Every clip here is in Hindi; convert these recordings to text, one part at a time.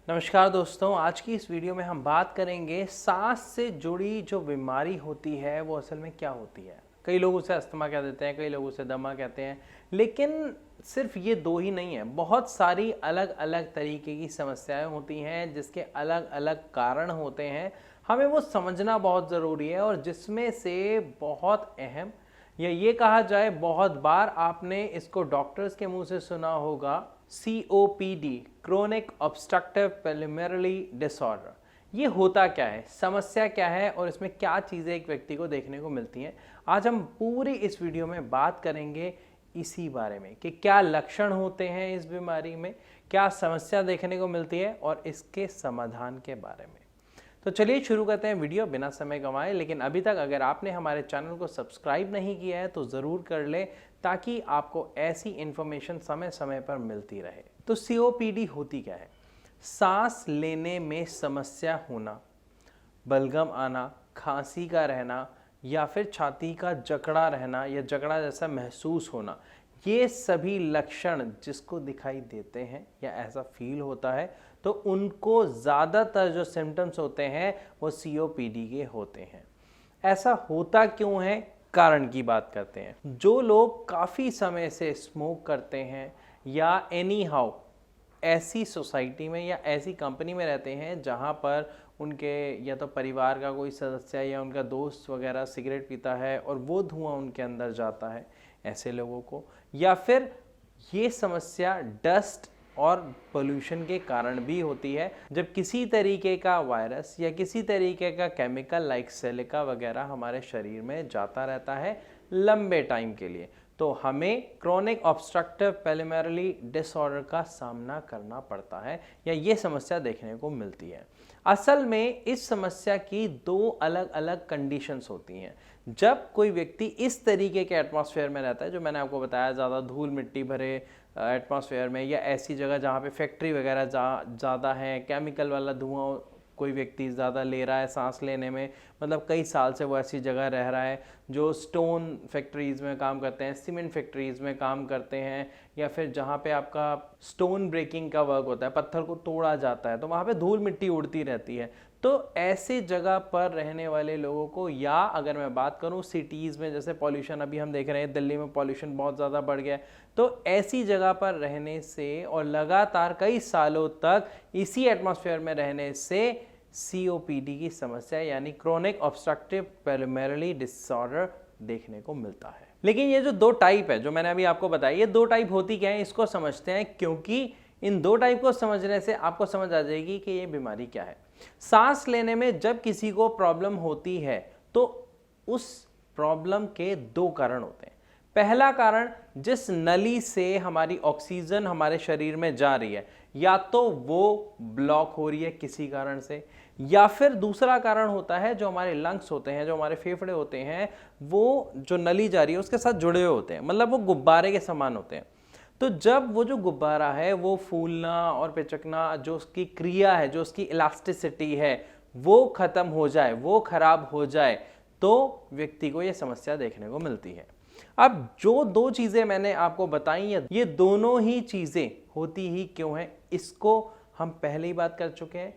नमस्कार दोस्तों, आज की इस वीडियो में हम बात करेंगे सांस से जुड़ी जो बीमारी होती है वो असल में क्या होती है। कई लोग उसे अस्थमा कह देते हैं, कई लोग उसे दमा कहते हैं, लेकिन सिर्फ ये दो ही नहीं है। बहुत सारी अलग अलग तरीके की समस्याएं होती हैं जिसके अलग अलग कारण होते हैं। हमें वो समझना बहुत ज़रूरी है और जिसमें से बहुत अहम या ये कहा जाए बहुत बार आपने इसको डॉक्टर्स के मुंह से सुना होगा, COPD, chronic obstructive pulmonary disorder. ये होता क्या है, समस्या क्या है और इसमें क्या चीज़ें एक व्यक्ति को देखने को मिलती हैं। आज हम पूरी इस वीडियो में बात करेंगे इसी बारे में कि क्या लक्षण होते हैं इस बीमारी में, क्या समस्या देखने को मिलती है और इसके समाधान के बारे में। तो चलिए शुरू करते हैं वीडियो बिना समय गंवाए। लेकिन अभी तक अगर आपने हमारे चैनल को सब्सक्राइब नहीं किया है तो ज़रूर कर ले, ताकि आपको ऐसी इन्फॉर्मेशन समय समय पर मिलती रहे। तो COPD होती क्या है? सांस लेने में समस्या होना, बलगम आना, खांसी का रहना या फिर छाती का जकड़ा रहना या जकड़ा जैसा महसूस होना, ये सभी लक्षण जिसको दिखाई देते हैं या ऐसा फील होता है तो उनको ज़्यादातर जो सिम्टम्स होते हैं वो COPD के होते हैं। ऐसा होता क्यों है, कारण की बात करते हैं। जो लोग काफ़ी समय से स्मोक करते हैं या एनी हाउ ऐसी सोसाइटी में या ऐसी कंपनी में रहते हैं जहाँ पर उनके या तो परिवार का कोई सदस्य या उनका दोस्त वगैरह सिगरेट पीता है और वो धुआं उनके अंदर जाता है, ऐसे लोगों को, या फिर ये समस्या डस्ट और पोल्यूशन के कारण भी होती है। जब किसी तरीके का वायरस या किसी तरीके का केमिकल लाइक सिलिका वगैरह हमारे शरीर में जाता रहता है लंबे टाइम के लिए, तो हमें क्रोनिक ऑब्स्ट्रक्टिव पल्मोनरी डिसऑर्डर का सामना करना पड़ता है या ये समस्या देखने को मिलती है। असल में इस समस्या की दो अलग अलग कंडीशंस होती हैं। जब कोई व्यक्ति इस तरीके के एटमॉस्फेयर में रहता है, जो मैंने आपको बताया, ज़्यादा धूल मिट्टी भरे एटमॉस्फेयर में या ऐसी जगह जहाँ पे फैक्ट्री वगैरह ज़्यादा है, केमिकल वाला धुआं कोई व्यक्ति ज़्यादा ले रहा है सांस लेने में, मतलब कई साल से वो ऐसी जगह रह रहा है, जो स्टोन फैक्ट्रीज़ में काम करते हैं, सीमेंट फैक्ट्रीज़ में काम करते हैं, या फिर जहाँ पे आपका स्टोन ब्रेकिंग का वर्क होता है, पत्थर को तोड़ा जाता है, तो वहाँ पे धूल मिट्टी उड़ती रहती है। तो ऐसी जगह पर रहने वाले लोगों को, या अगर मैं बात करूँ सिटीज़ में, जैसे पॉल्यूशन अभी हम देख रहे हैं दिल्ली में पॉल्यूशन बहुत ज़्यादा बढ़ गया है, तो ऐसी जगह पर रहने से और लगातार कई सालों तक इसी एटमॉस्फेयर में रहने से COPD की समस्या यानी क्रोनिक ऑब्स्ट्रक्टिव पल्मोनरी डिसऑर्डर देखने को मिलता है। लेकिन ये जो दो टाइप है जो मैंने अभी आपको बताया, ये दो टाइप होती क्या है, इसको समझते हैं, क्योंकि इन दो टाइप को समझने से आपको समझ आ जाएगी कि ये बीमारी क्या है। सांस लेने में जब किसी को प्रॉब्लम होती है तो उस प्रॉब्लम के दो कारण होते हैं। पहला कारण, जिस नली से हमारी ऑक्सीजन हमारे शरीर में जा रही है, या तो वो ब्लॉक हो रही है किसी कारण से, या फिर दूसरा कारण होता है जो हमारे लंग्स होते हैं, जो हमारे फेफड़े होते हैं, वो जो नली जा रही है उसके साथ जुड़े हुए होते हैं, मतलब वो गुब्बारे के समान होते हैं। तो जब वो जो गुब्बारा है वो फूलना और पिचकना, जो उसकी क्रिया है, जो उसकी इलास्टिसिटी है, वो खत्म हो जाए, वो खराब हो जाए, तो व्यक्ति को ये समस्या देखने को मिलती है। अब जो दो चीजें मैंने आपको बताई हैं, ये दोनों ही चीजें होती ही क्यों हैं, इसको हम पहले ही बात कर चुके हैं।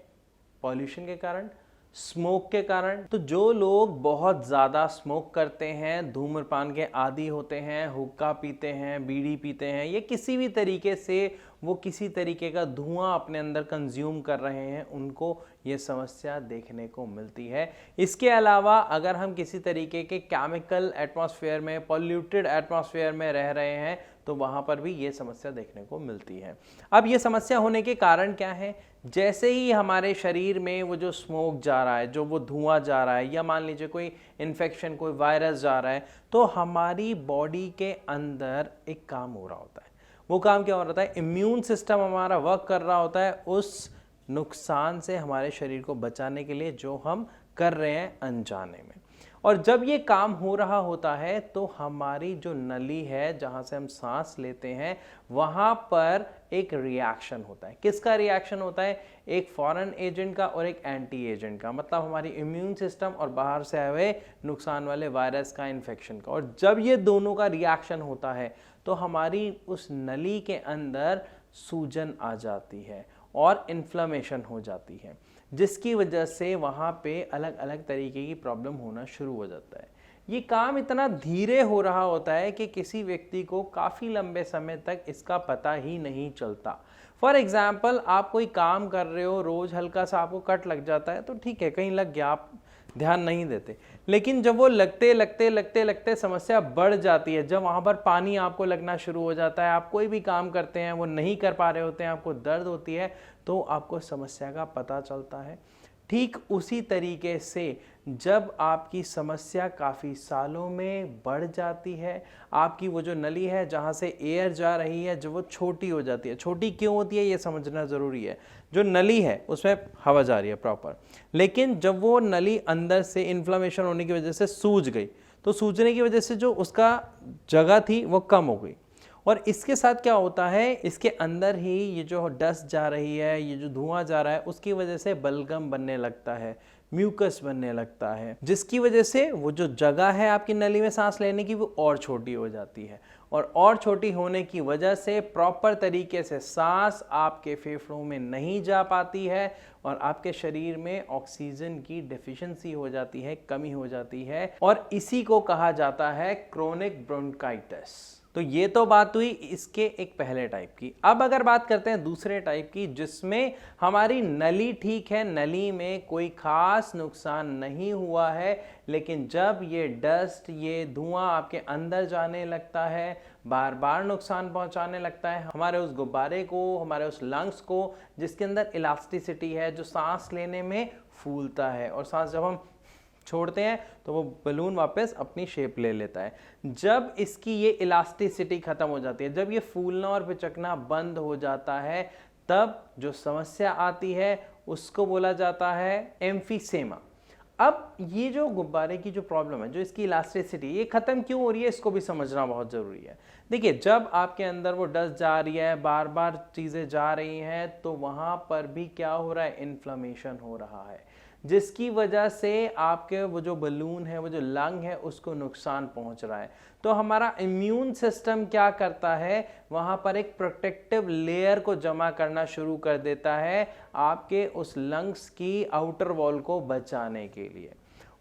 पॉल्यूशन के कारण, स्मोक के कारण। तो जो लोग बहुत ज़्यादा स्मोक करते हैं, धूम्रपान के आदी होते हैं, हुक्का पीते हैं, बीड़ी पीते हैं, ये किसी भी तरीके से वो किसी तरीके का धुआं अपने अंदर कंज्यूम कर रहे हैं, उनको ये समस्या देखने को मिलती है। इसके अलावा अगर हम किसी तरीके के केमिकल एटमॉस्फेयर में, पॉल्यूटेड एटमॉस्फेयर में रह रहे हैं तो वहाँ पर भी ये समस्या देखने को मिलती है। अब ये समस्या होने के कारण क्या है? जैसे ही हमारे शरीर में वो जो स्मोक जा रहा है, जो वो धुआं जा रहा है, या मान लीजिए कोई इन्फेक्शन, कोई वायरस जा रहा है, तो हमारी बॉडी के अंदर एक काम हो रहा होता है। वो काम क्या हो रहा है? इम्यून सिस्टम हमारा वर्क कर रहा होता है उस नुकसान से हमारे शरीर को बचाने के लिए जो हम कर रहे हैं अनजाने में। और जब ये काम हो रहा होता है तो हमारी जो नली है जहाँ से हम सांस लेते हैं, वहाँ पर एक रिएक्शन होता है। किसका रिएक्शन होता है? एक फॉरेन एजेंट का और एक एंटी एजेंट का, मतलब हमारी इम्यून सिस्टम और बाहर से आए हुए नुकसान वाले वायरस का, इन्फेक्शन का। और जब ये दोनों का रिएक्शन होता है तो हमारी उस नली के अंदर सूजन आ जाती है और इन्फ्लेमेशन हो जाती है, जिसकी वजह से वहाँ पे अलग अलग तरीके की प्रॉब्लम होना शुरू हो जाता है। ये काम इतना धीरे हो रहा होता है कि किसी व्यक्ति को काफ़ी लंबे समय तक इसका पता ही नहीं चलता। फॉर एग्ज़ाम्पल, आप कोई काम कर रहे हो, रोज़ हल्का सा आपको कट लग जाता है तो ठीक है, कहीं लग गया, आप ध्यान नहीं देते। लेकिन जब वो लगते लगते लगते लगते समस्या बढ़ जाती है, जब वहाँ पर पानी आपको लगना शुरू हो जाता है, आप कोई भी काम करते हैं वो नहीं कर पा रहे होते हैं, आपको दर्द होती है, तो आपको समस्या का पता चलता है। ठीक उसी तरीके से जब आपकी समस्या काफ़ी सालों में बढ़ जाती है, आपकी वो जो नली है जहाँ से एयर जा रही है, जब वो छोटी हो जाती है, छोटी क्यों होती है ये समझना ज़रूरी है। जो नली है उसमें हवा जा रही है प्रॉपर, लेकिन जब वो नली अंदर से इन्फ्लेमेशन होने की वजह से सूज गई, तो सूजने की वजह से जो उसका जगह थी वो कम हो गई, और इसके साथ क्या होता है, इसके अंदर ही ये जो डस्ट जा रही है, ये जो धुआं जा रहा है, उसकी वजह से बलगम बनने लगता है, म्यूकस बनने लगता है, जिसकी वजह से वो जो जगह है आपकी नली में सांस लेने की वो और छोटी हो जाती है, और छोटी होने की वजह से प्रॉपर तरीके से सांस आपके फेफड़ों में नहीं जा पाती है, और आपके शरीर में ऑक्सीजन की डेफिशिएंसी हो जाती है, कमी हो जाती है, और इसी को कहा जाता है क्रोनिक ब्रोंकाइटिस। तो ये तो बात हुई इसके एक पहले टाइप की। अब अगर बात करते हैं दूसरे टाइप की, जिसमें हमारी नली ठीक है, नली में कोई खास नुकसान नहीं हुआ है, लेकिन जब ये डस्ट, ये धुआं आपके अंदर जाने लगता है, बार बार नुकसान पहुंचाने लगता है हमारे उस गुब्बारे को, हमारे उस लंग्स को, जिसके अंदर इलास्टिसिटी है, जो सांस लेने में फूलता है, और सांस जब हम छोड़ते हैं तो वो बलून वापस अपनी शेप ले लेता है। जब इसकी ये इलास्टिसिटी खत्म हो जाती है, जब ये फूलना और पिचकना बंद हो जाता है, तब जो समस्या आती है उसको बोला जाता है एम्फीसेमा। अब ये जो गुब्बारे की जो प्रॉब्लम है, जो इसकी इलास्टिसिटी ये खत्म क्यों हो रही है, इसको भी समझना बहुत ज़रूरी है। देखिए, जब आपके अंदर वो डस्ट जा रही है, बार बार चीज़ें जा रही हैं, तो वहाँ पर भी क्या हो रहा है, इन्फ्लेमेशन हो रहा है, जिसकी वजह से आपके वो जो बलून है, वो जो लंग है, उसको नुकसान पहुंच रहा है। तो हमारा इम्यून सिस्टम क्या करता है, वहाँ पर एक प्रोटेक्टिव लेयर को जमा करना शुरू कर देता है आपके उस लंग्स की आउटर वॉल को बचाने के लिए।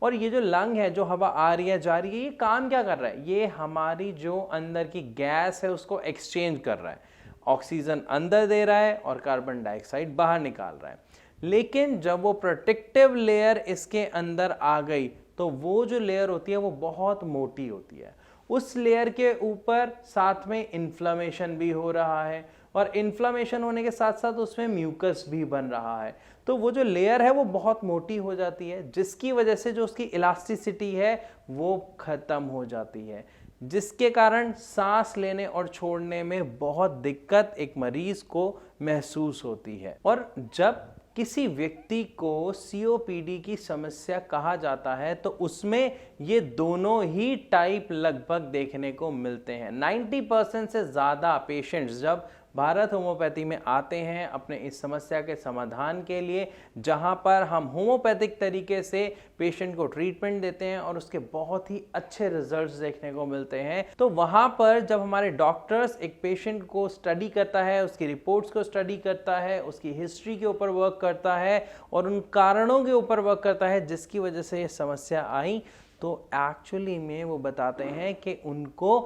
और ये जो लंग है, जो हवा आ रही है जा रही है, ये काम क्या कर रहा है, ये हमारी जो अंदर की गैस है उसको एक्सचेंज कर रहा है, ऑक्सीजन अंदर दे रहा है और कार्बन डाइऑक्साइड बाहर निकाल रहा है। लेकिन जब वो प्रोटेक्टिव लेयर इसके अंदर आ गई, तो वो जो लेयर होती है वो बहुत मोटी होती है, उस लेयर के ऊपर साथ में इन्फ्लेमेशन भी हो रहा है, और इन्फ्लेमेशन होने के साथ साथ उसमें म्यूकस भी बन रहा है। तो वो जो लेयर है वो बहुत मोटी हो जाती है, जिसकी वजह से जो उसकी इलास्टिसिटी है वो खत्म हो जाती है, जिसके कारण सांस लेने और छोड़ने में बहुत दिक्कत एक मरीज को महसूस होती है। और जब किसी व्यक्ति को COPD की समस्या कहा जाता है, तो उसमें ये दोनों ही टाइप लगभग देखने को मिलते हैं। 90% से ज़्यादा पेशेंट्स जब भारत होम्योपैथी में आते हैं अपने इस समस्या के समाधान के लिए, जहां पर हम होम्योपैथिक तरीके से पेशेंट को ट्रीटमेंट देते हैं और उसके बहुत ही अच्छे रिजल्ट्स देखने को मिलते हैं, तो वहां पर जब हमारे डॉक्टर्स एक पेशेंट को स्टडी करता है, उसकी रिपोर्ट्स को स्टडी करता है, उसकी हिस्ट्री के ऊपर वर्क करता है और उन कारणों के ऊपर वर्क करता है जिसकी वजह से ये समस्या आई, तो एक्चुअली में वो बताते हैं कि उनको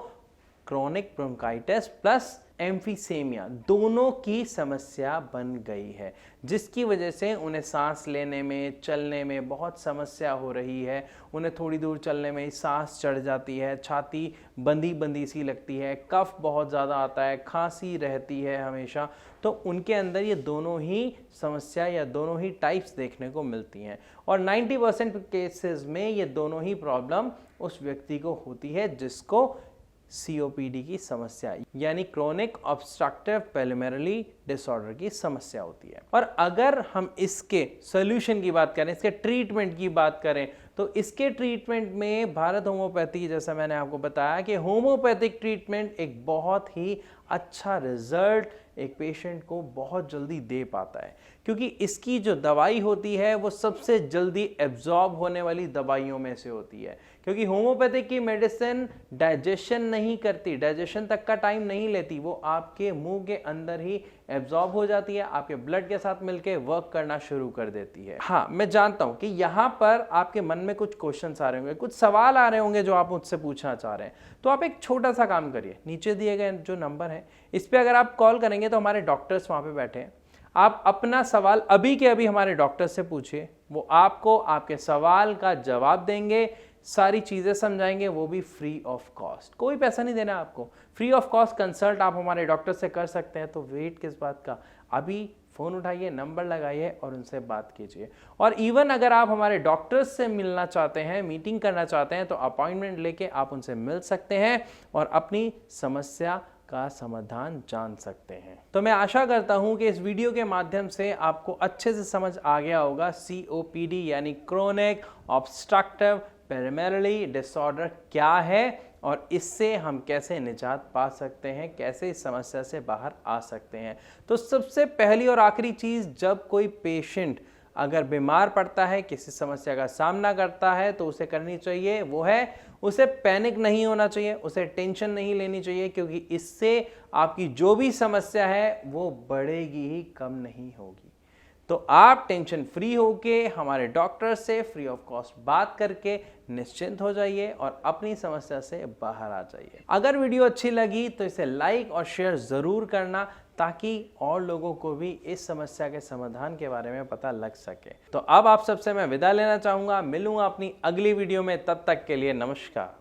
क्रोनिक ब्रोंकाइटिस प्लस एम्फीसेमिया दोनों की समस्या बन गई है, जिसकी वजह से उन्हें सांस लेने में, चलने में बहुत समस्या हो रही है। उन्हें थोड़ी दूर चलने में ही सांस चढ़ जाती है, छाती बंदी बंदी सी लगती है, कफ बहुत ज़्यादा आता है, खांसी रहती है हमेशा। तो उनके अंदर ये दोनों ही समस्या या दोनों ही टाइप्स देखने को मिलती हैं, और 90% केसेस में ये दोनों ही प्रॉब्लम उस व्यक्ति को होती है जिसको COPD की समस्या यानी क्रोनिक ऑब्स्ट्रक्टिव पल्मोनरी डिसऑर्डर की समस्या होती है। और अगर हम इसके सॉल्यूशन की बात करें, इसके ट्रीटमेंट की बात करें, तो इसके ट्रीटमेंट में भारत होम्योपैथी, जैसा मैंने आपको बताया कि होम्योपैथिक ट्रीटमेंट एक बहुत ही अच्छा रिजल्ट एक पेशेंट को बहुत जल्दी दे पाता है, क्योंकि इसकी जो दवाई होती है वो सबसे जल्दी एब्जॉर्ब होने वाली दवाइयों में से होती है। क्योंकि होम्योपैथिक की मेडिसिन डाइजेशन नहीं करती, डाइजेशन तक का टाइम नहीं लेती, वो आपके मुंह के अंदर ही एब्जॉर्ब हो जाती है, आपके ब्लड के साथ मिलके वर्क करना शुरू कर देती है। हाँ, मैं जानता हूं कि यहां पर आपके मन में कुछ क्वेश्चंस आ रहे होंगे, कुछ सवाल आ रहे होंगे जो आप मुझसे पूछना चाह रहे हैं। तो आप एक छोटा सा काम करिए, नीचे दिए गए जो नंबर है इस पे अगर आप कॉल करेंगे तो हमारे डॉक्टर्स वहां पे बैठे हैं। आप अपना सवाल अभी के अभी हमारे डॉक्टर से पूछिए, वो आपको आपके सवाल का जवाब देंगे, सारी चीजें समझाएंगे, वो भी फ्री ऑफ कॉस्ट। कोई पैसा नहीं देना आपको, फ्री ऑफ कॉस्ट कंसल्ट आप हमारे डॉक्टर से कर सकते हैं। तो वेट किस बात का, अभी फोन उठाइए, नंबर लगाइए और उनसे बात कीजिए। और इवन अगर आप हमारे डॉक्टर्स से मिलना चाहते हैं, मीटिंग करना चाहते हैं, तो अपॉइंटमेंट लेके आप उनसे मिल सकते हैं और अपनी समस्या का समाधान जान सकते हैं। तो मैं आशा करता हूं कि इस वीडियो के माध्यम से आपको अच्छे से समझ आ गया होगा COPD यानी क्रोनिक ऑब्स्ट्रक्टिव पल्मोनरी डिसऑर्डर क्या है और इससे हम कैसे निजात पा सकते हैं, कैसे इस समस्या से बाहर आ सकते हैं। तो सबसे पहली और आखिरी चीज़, जब कोई पेशेंट अगर बीमार पड़ता है, किसी समस्या का सामना करता है, तो उसे करनी चाहिए वो है उसे पैनिक नहीं होना चाहिए, उसे टेंशन नहीं लेनी चाहिए, क्योंकि इससे आपकी जो भी समस्या है वो बढ़ेगी ही, कम नहीं होगी। तो आप टेंशन फ्री होके हमारे डॉक्टर से फ्री ऑफ कॉस्ट बात करके निश्चिंत हो जाइए और अपनी समस्या से बाहर आ जाइए। अगर वीडियो अच्छी लगी तो इसे लाइक और शेयर ज़रूर करना, ताकि और लोगों को भी इस समस्या के समाधान के बारे में पता लग सके। तो अब आप सबसे मैं विदा लेना चाहूँगा, मिलूंगा अपनी अगली वीडियो में, तब तक के लिए नमस्कार।